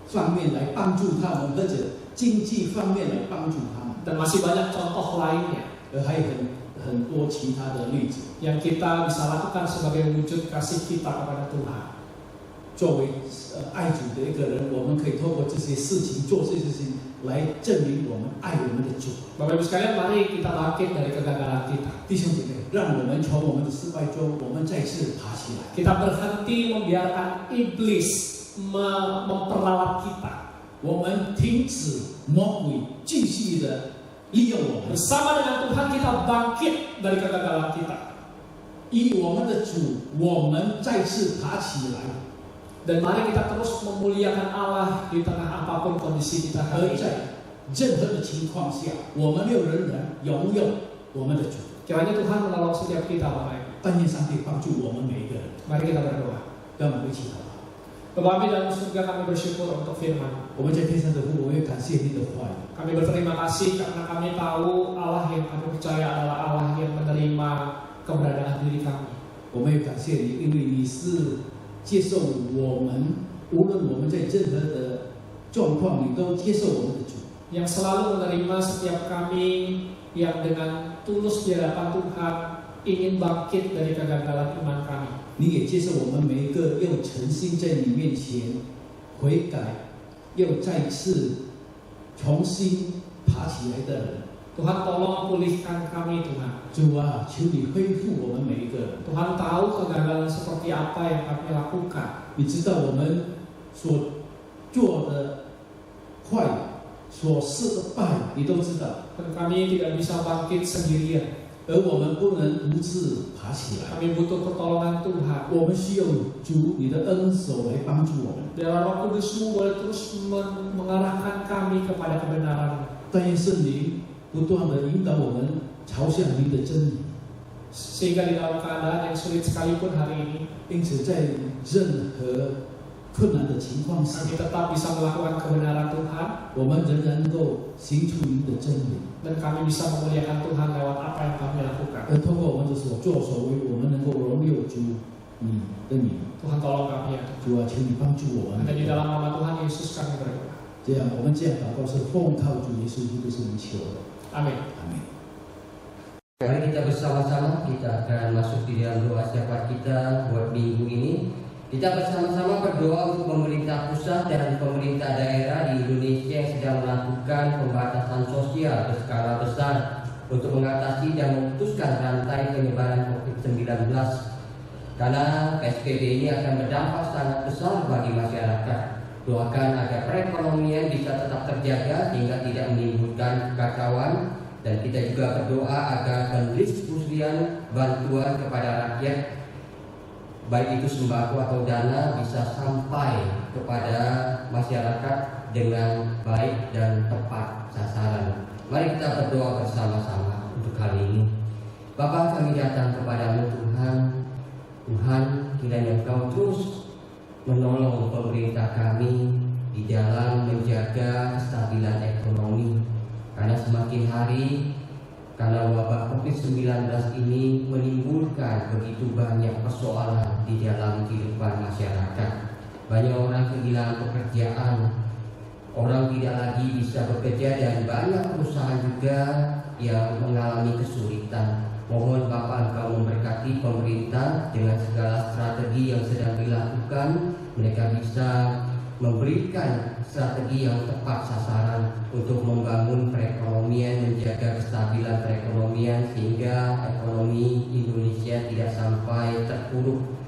方面来帮助他们，或者经济方面来帮助他们， Dan masih banyak contoh lainnya 而还有很多其他的例子。 yang kita bisa lakukan sebagai wujud kasih kita kepada Tuhan. 作为爱主的一个人，我们可以透过这些事情做这些事情来证明我们爱我们的主。 Bapak Ibu sekalian, mari kita bangkit dari kegagalan kita. 弟兄姐妹，让我们从我们的失败中，我们再次爬起来。 Kita berhenti membiarkan iblis memperalat kita. 我们停止魔鬼继续的利用我们， Bersama dengan Tuhan kita bangkit dari kegagalan kita. 以我们的主，我们再次爬起来。 Dan mari kita terus memuliakan Allah di tengah apapun kondisi kita 而 hari ini. 在任何的情况下，我们又仍然拥有我们的主。 Kiranya Tuhan menolong setiap kita, Bapak Ibu. 但愿上帝帮助我们每一个人。 Mari kita berdoa. 让我们一起祷告。 Bapa kami dalam surga, kami bersyukur untuk firman. 我们在天上的父，我也感谢你的话语。 Kami berterima kasih karena kami tahu Allah yang kami percaya adalah Allah yang menerima keberadaan diri kami. 我们也感谢你，因为你是接受我们，无论我们在任何的状况，你都接受我们的主。 yang selalu menerima setiap kami yang dengan tulus di hadapan Tuhan ingin bangkit dari kegagalan iman kami. 你也接受我们每一个又诚心在你面前悔改，又再次重新爬起来的人。 Tuhan tolong pulihkan kami Tuhan. 主啊，求你恢复我们每一个人。 Tuhan tahu kegagalan seperti apa yang kami lakukan. 你知道我们所做的坏，所事的败，你都知道。 Dan kami tidak bisa bangkit sendirian. 而我们不能独自爬起来， Kami butuh pertolongan Tuhan. 我们需要主你的恩手来帮助我们。 Biarlah Roh Kudus-Mu boleh terus mengarahkan kami kepada kebenaran. 但愿圣灵不断的引导我们朝向您的真理。 Sehingga di dalam keadaan yang sulit sekalipun hari ini, 因此，在任何困难的情况下， kami tetap bisa melakukan kebenaran Tuhan. 我们仍然能够行出您的真理。 Dan kami bisa memuliakan Tuhan lewat apa yang kami lakukan. 而通过我们的所作所为，我们能够荣耀主你的名。 Tuhan tolong kami ya. 主啊，求你帮助我们。 Dan di dalam nama Tuhan Yesus kami berdoa. 这样，我们这样祷告是奉靠主耶稣基督是名求的。 Amin. 阿门。 Mari kita bersama-sama, kita akan masuk di dalam doa syafaat kita buat minggu ini. Kita bersama-sama berdoa untuk pemerintah pusat dan pemerintah daerah di Indonesia yang sedang melakukan pembatasan sosial berskala besar untuk mengatasi dan memutuskan rantai penyebaran COVID-19. Karena PSBB ini akan berdampak sangat besar bagi masyarakat. Doakan agar perekonomian bisa tetap terjaga sehingga tidak menimbulkan kekacauan. Dan kita juga berdoa agar pendistribusian bantuan kepada rakyat, baik itu sembako atau dana, bisa sampai kepada masyarakat dengan baik dan tepat sasaran. Mari kita berdoa bersama-sama untuk kali ini. Bapa, kami datang kepadamu Tuhan. Tuhan, kiranya Engkau terus menolong pemerintah kami di dalam menjaga kestabilan ekonomi. Karena semakin hari, karena wabah COVID-19 ini menimbulkan begitu banyak persoalan di dalam kehidupan masyarakat. Banyak orang kehilangan pekerjaan, orang tidak lagi bisa bekerja, dan banyak perusahaan juga yang mengalami kesulitan. Mohon Bapak Engkau memberkati pemerintah dengan segala strategi yang sedang dilakukan. Mereka bisa memberikan strategi yang tepat sasaran untuk membangun perekonomian, menjaga kestabilan perekonomian sehingga ekonomi Indonesia tidak sampai terpuruk.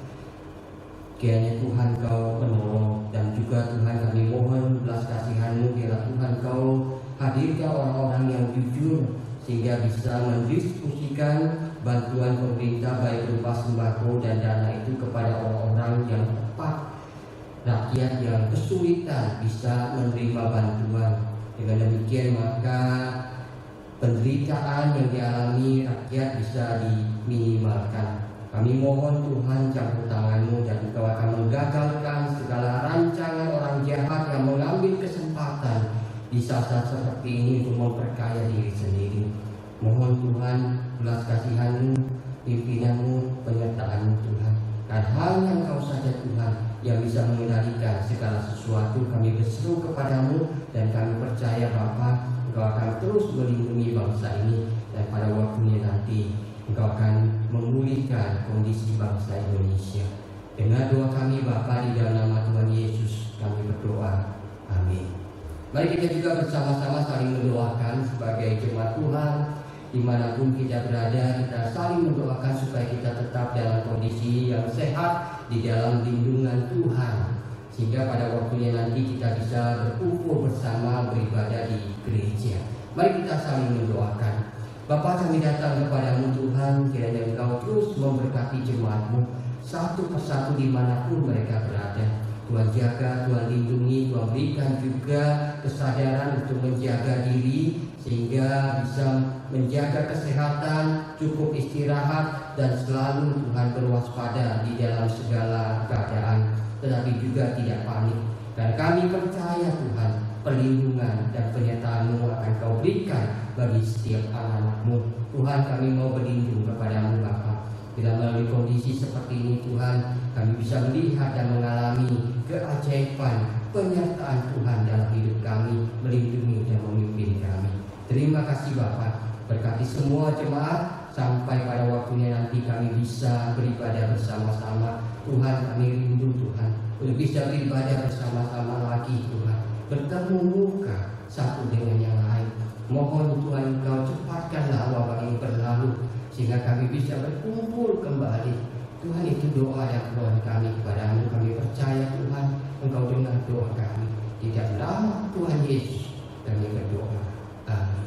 Kiranya Tuhan Kau menolong, dan juga Tuhan kami mohon belas kasihan-Mu, kiranya Tuhan Kau hadirkan orang-orang yang jujur sehingga bisa mendistribusikan bantuan pemerintah baik berupa sembako dan dana itu kepada orang-orang yang tepat. Rakyat yang kesulitan bisa menerima bantuan. Dengan demikian maka penderitaan yang dialami rakyat bisa diminimalkan. Kami mohon Tuhan campur tangan-Mu, dan Engkau akan menggagalkan segala rancangan orang jahat yang mengambil kesempatan di saat-saat seperti ini untuk memperkaya diri sendiri. Mohon Tuhan belas kasihan-Mu, pimpinan-Mu, penyertaan-Mu Tuhan. Dan hanya Engkau saja Tuhan yang bisa mengendalikan segala sesuatu. Kami berseru kepadamu dan kami percaya Bapa, Engkau akan terus melindungi bangsa ini, dan pada waktunya nanti Engkau akan memulihkan kondisi bangsa Indonesia. Dengan doa kami Bapa di dalam nama Tuhan Yesus kami berdoa. Amin. Mari kita juga bersama-sama saling mendoakan sebagai jemaat Tuhan. Dimanapun kita berada, kita saling mendoakan supaya kita tetap dalam kondisi yang sehat di dalam lindungan Tuhan, sehingga pada waktunya nanti kita bisa berkumpul bersama beribadah di gereja. Mari kita saling mendoakan. Bapa, kami datang kepadamu Tuhan, kiranya Engkau terus memberkati jemaat-Mu satu persatu dimanapun mereka berada. Tuhan jaga, Tuhan lindungi, Tuhan berikan juga kesadaran untuk menjaga diri sehingga bisa menjaga kesehatan, cukup istirahat, dan selalu Tuhan berwaspada di dalam segala keadaan, tetapi juga tidak panik. Dan kami percaya Tuhan, perlindungan dan penyertaan-Mu akan Kau berikan bagi setiap anak-anak-Mu. Tuhan, kami mau berlindung kepadamu Bapa. Bila melalui kondisi seperti ini Tuhan, kami bisa melihat dan mengalami keajaiban penyertaan Tuhan dalam hidup kami, melindungi dan memimpin kami. Terima kasih Bapa, berkati semua jemaat sampai pada waktunya nanti kami bisa beribadah bersama-sama. Tuhan, kami rindu Tuhan untuk bisa beribadah bersama-sama lagi Tuhan, bertemu muka satu dengan yang lain. Mohon Tuhan Engkau cepatkanlah wabah ini berlalu sehingga kami bisa berkumpul kembali. Tuhan, itu doa yang Tuhan kami kepadamu. Kami percaya Tuhan Engkau dengar doa kami. Di dalam nama Tuhan Yesus kami berdoa. Amin.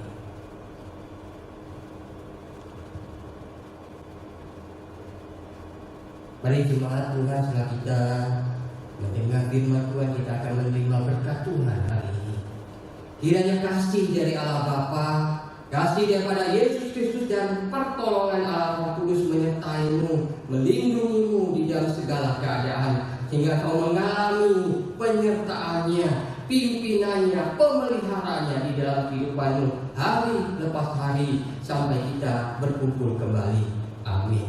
Mari jemaat Tuhan, setelah kita mendengar firman Tuhan, kita akan menerima berkat Tuhan hari ini. Kiranya kasih dari Allah Bapa, kasih daripada Yesus Kristus dan pertolongan Allah Roh Kudus menyertaimu, melindungimu di dalam segala keadaan, sehingga kau mengalami penyertaannya, pimpinannya, pemeliharaannya di dalam kehidupanmu hari lepas hari sampai kita berkumpul kembali. Amin.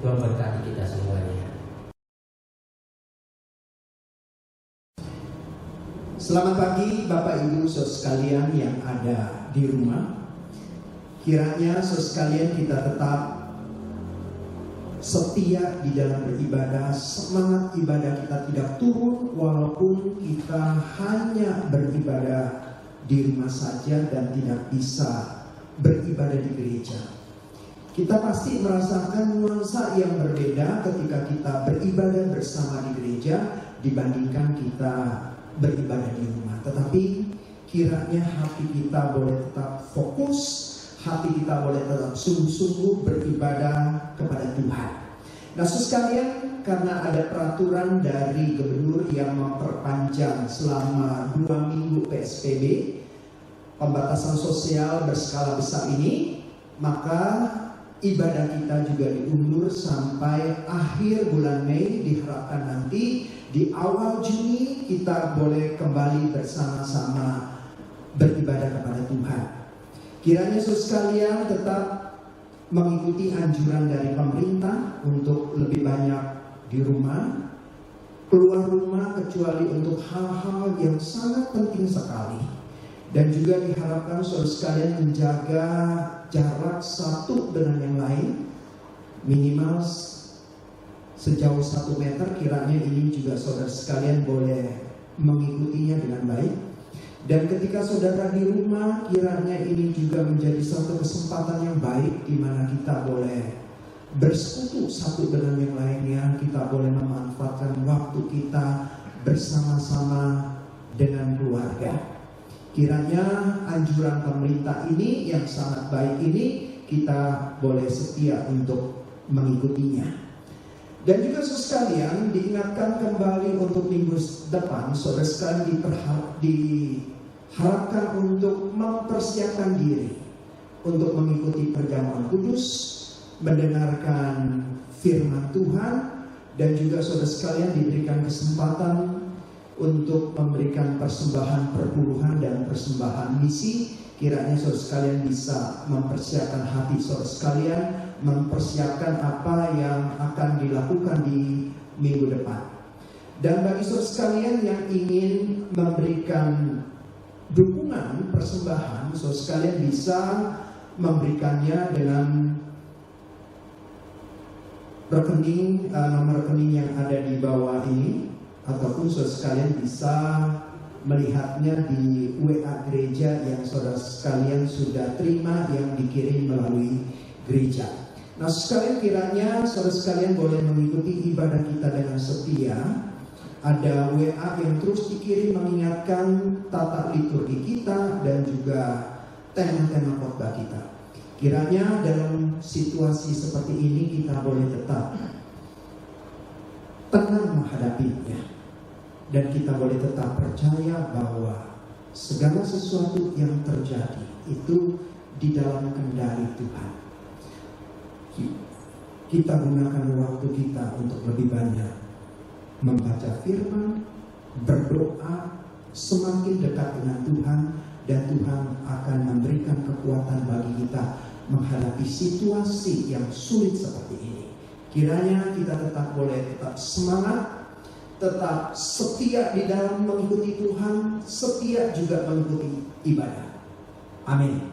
Tuhan berkati kita semuanya. Selamat pagi Bapak Ibu saudara sekalian yang ada di rumah. Kiranya saudara sekalian kita tetap setia di dalam beribadah. Semangat ibadah kita tidak turun walaupun kita hanya beribadah di rumah saja dan tidak bisa beribadah di gereja. Kita pasti merasakan nuansa yang berbeda ketika kita beribadah bersama di gereja dibandingkan kita beribadah di rumah. Tetapi kiranya hati kita boleh tetap fokus, hati kita boleh tetap sungguh-sungguh beribadah kepada Tuhan. Nah saudara sekalian, karena ada peraturan dari gubernur yang memperpanjang selama 2 minggu PSBB, pembatasan sosial berskala besar ini, maka ibadah kita juga diundur sampai akhir bulan Mei. Diharapkan nanti di awal Juni kita boleh kembali bersama-sama beribadah kepada Tuhan. Kiranya saudara sekalian tetap mengikuti anjuran dari pemerintah untuk lebih banyak di rumah, keluar rumah kecuali untuk hal-hal yang sangat penting sekali. Dan juga diharapkan saudara sekalian menjaga jarak satu dengan yang lain minimal sejauh 1 meter. Kiranya ini juga saudara sekalian boleh mengikutinya dengan baik. Dan ketika saudara di rumah, kiranya ini juga menjadi satu kesempatan yang baik di mana kita boleh bersekutu satu dengan yang lainnya. Kita boleh memanfaatkan waktu kita bersama-sama dengan keluarga. Kiranya anjuran pemerintah ini yang sangat baik ini kita boleh setia untuk mengikutinya. Dan juga saudara sekalian diingatkan kembali untuk minggu depan, saudara sekalian diharapkan untuk mempersiapkan diri untuk mengikuti perjamuan kudus, mendengarkan firman Tuhan, dan juga saudara sekalian diberikan kesempatan untuk memberikan persembahan perpuluhan dan persembahan misi. Kiranya saudara sekalian bisa mempersiapkan hati saudara sekalian, mempersiapkan apa yang akan dilakukan di minggu depan. Dan bagi saudara sekalian yang ingin memberikan dukungan persembahan, saudara sekalian bisa memberikannya dengan rekening, nomor rekening yang ada di bawah ini, ataupun saudara sekalian bisa melihatnya di WA gereja yang saudara sekalian sudah terima yang dikirim melalui gereja. Nah, sekalian kiranya saudara sekalian boleh mengikuti ibadah kita dengan setia. Ada WA yang terus dikirim mengingatkan tata liturgi kita dan juga tema-tema khotbah kita. Kiranya dalam situasi seperti ini kita boleh tetap tenang menghadapinya, dan kita boleh tetap percaya bahwa segala sesuatu yang terjadi itu di dalam kendali Tuhan. Kita gunakan waktu kita untuk lebih banyak membaca firman, berdoa, semakin dekat dengan Tuhan, dan Tuhan akan memberikan kekuatan bagi kita menghadapi situasi yang sulit seperti ini. Kiranya kita tetap semangat, tetap setia di dalam mengikuti Tuhan, setia juga mengikuti ibadah. Amin.